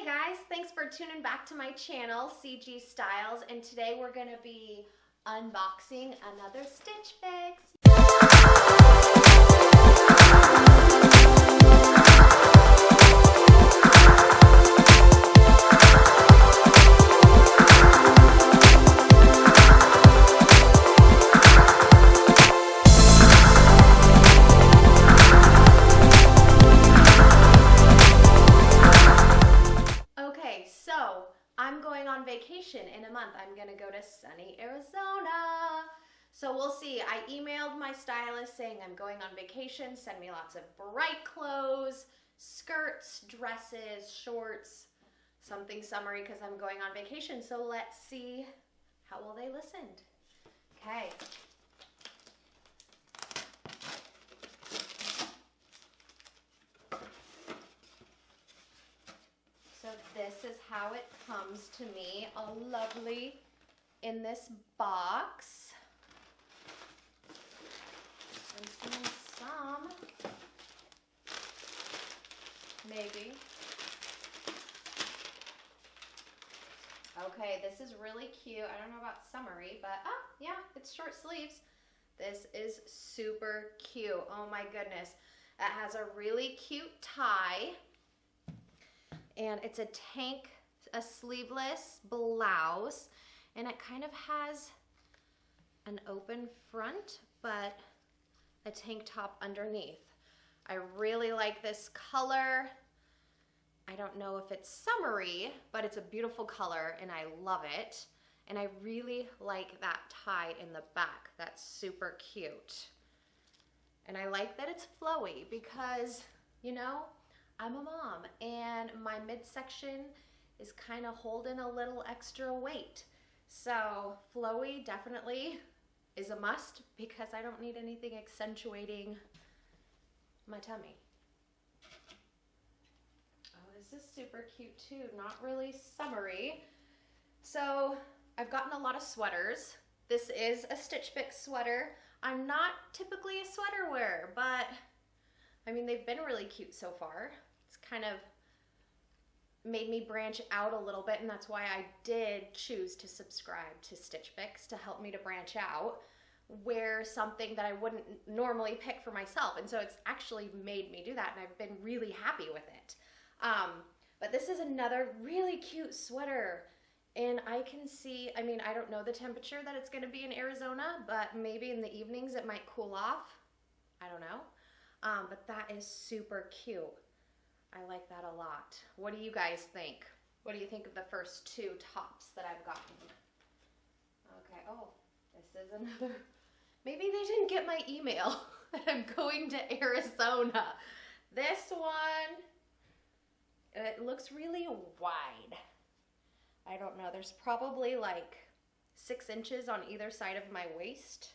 Hey guys, thanks for tuning back to my channel, CG Styles, and today we're going to be unboxing another Stitch Fix. I'm going on vacation in a month. I'm gonna go to sunny Arizona. So we'll see. I emailed my stylist saying I'm going on vacation. Send me lots of bright clothes, skirts, dresses, shorts, something summery because I'm going on vacation. So let's see how well they listened. Okay. So this is how it comes to me, all lovely in this box. And some, maybe. Okay, this is really cute. I don't know about summery, but yeah, it's short sleeves. This is super cute. Oh my goodness. It has a really cute tie. And it's a tank, a sleeveless blouse, and it kind of has an open front, but a tank top underneath. I really like this color. I don't know if it's summery, but it's a beautiful color and I love it. And I really like that tie in the back. That's super cute. And I like that it's flowy because, you know, I'm a mom and my midsection is kind of holding a little extra weight. So flowy definitely is a must because I don't need anything accentuating my tummy. Oh, this is super cute too. Not really summery. So I've gotten a lot of sweaters. This is a Stitch Fix sweater. I'm not typically a sweater wearer, but I mean, they've been really cute so far. It's kind of made me branch out a little bit, and that's why I did choose to subscribe to Stitch Fix to help me to branch out, wear something that I wouldn't normally pick for myself. And so it's actually made me do that, and I've been really happy with it. But this is another really cute sweater. And I can see, I mean, I don't know the temperature that it's going to be in Arizona, but maybe in the evenings it might cool off. I don't know. But that is super cute. I like that a lot. What do you guys think? What do you think of the first two tops that I've gotten? Okay, oh, this is another. Maybe they didn't get my email that I'm going to Arizona. This one, it looks really wide. I don't know, there's probably like 6 inches on either side of my waist.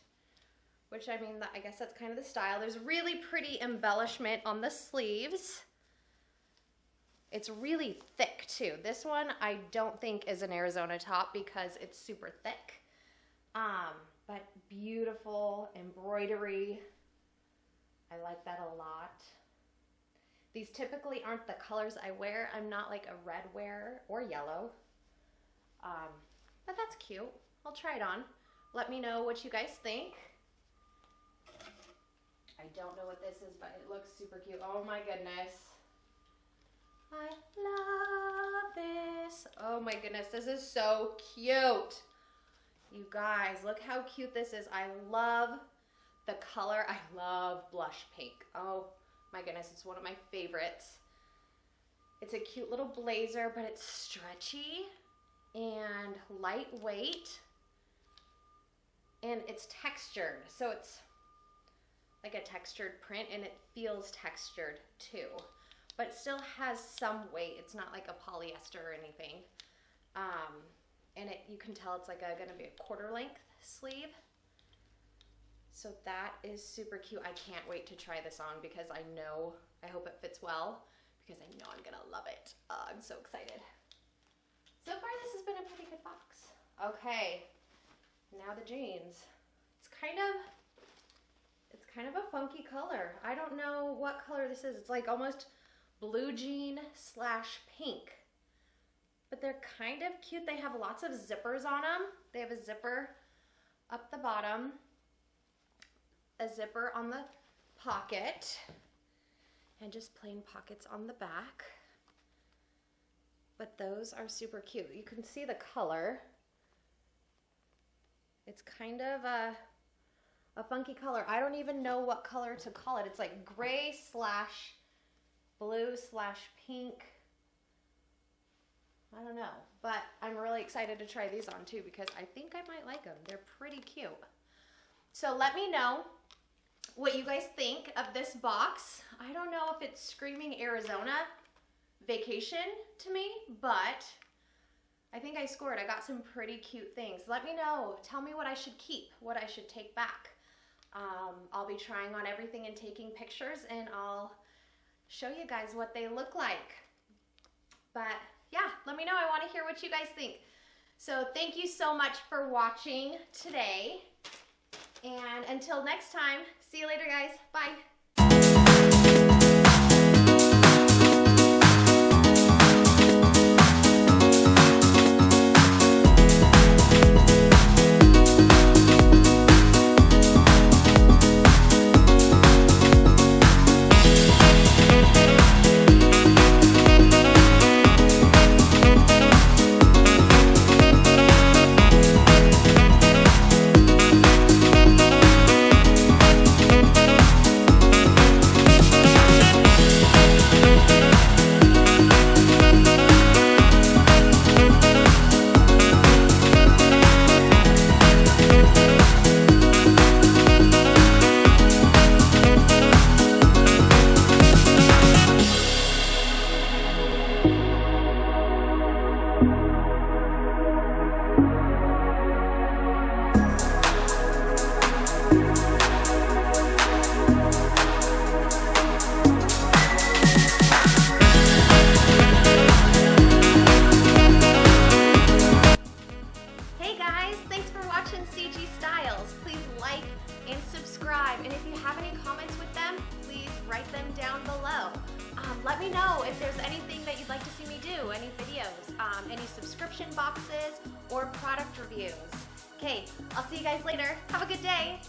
Which, I mean, I guess that's kind of the style. There's really pretty embellishment on the sleeves. It's really thick too. This one I don't think is an Arizona top because it's super thick. But beautiful embroidery. I like that a lot. These typically aren't the colors I wear. I'm not like a red wearer or yellow. But that's cute. I'll try it on. Let me know what you guys think. I don't know what this is, but it looks super cute. Oh my goodness. I love this. Oh my goodness, this is so cute. You guys, look how cute this is. I love the color. I love blush pink. Oh my goodness, it's one of my favorites. It's a cute little blazer, but it's stretchy and lightweight. And it's textured, so it's like a textured print, and it feels textured too, but it still has some weight. It's not like a polyester or anything. And you can tell it's like gonna be a quarter length sleeve. So that is super cute. I can't wait to try this on because I hope it fits well because I know I'm gonna love it. I'm so excited. So far this has been a pretty good box. Okay, now the jeans. It's kind of a funky color. I don't know what color this is. It's like almost blue jean slash pink. but they're kind of cute. They have lots of zippers on them. They have a zipper up the bottom, a zipper on the pocket, and just plain pockets on the back. But those are super cute. You can see the color. It's kind of a funky color. I don't even know what color to call it. It's like gray slash blue slash pink. I don't know, but I'm really excited to try these on too because I think I might like them. They're pretty cute. So let me know what you guys think of this box. I don't know if it's screaming Arizona vacation to me, but I think I scored. I got some pretty cute things. Let me know. Tell me what I should keep, what I should take back. I'll be trying on everything and taking pictures, and I'll show you guys what they look like. But yeah, let me know. I want to hear what you guys think. So thank you so much for watching today. And until next time, see you later, guys. Bye. And if you have any comments with them, please write them down below. Let me know if there's anything that you'd like to see me do, any videos, any subscription boxes, or product reviews. Okay, I'll see you guys later. Have a good day.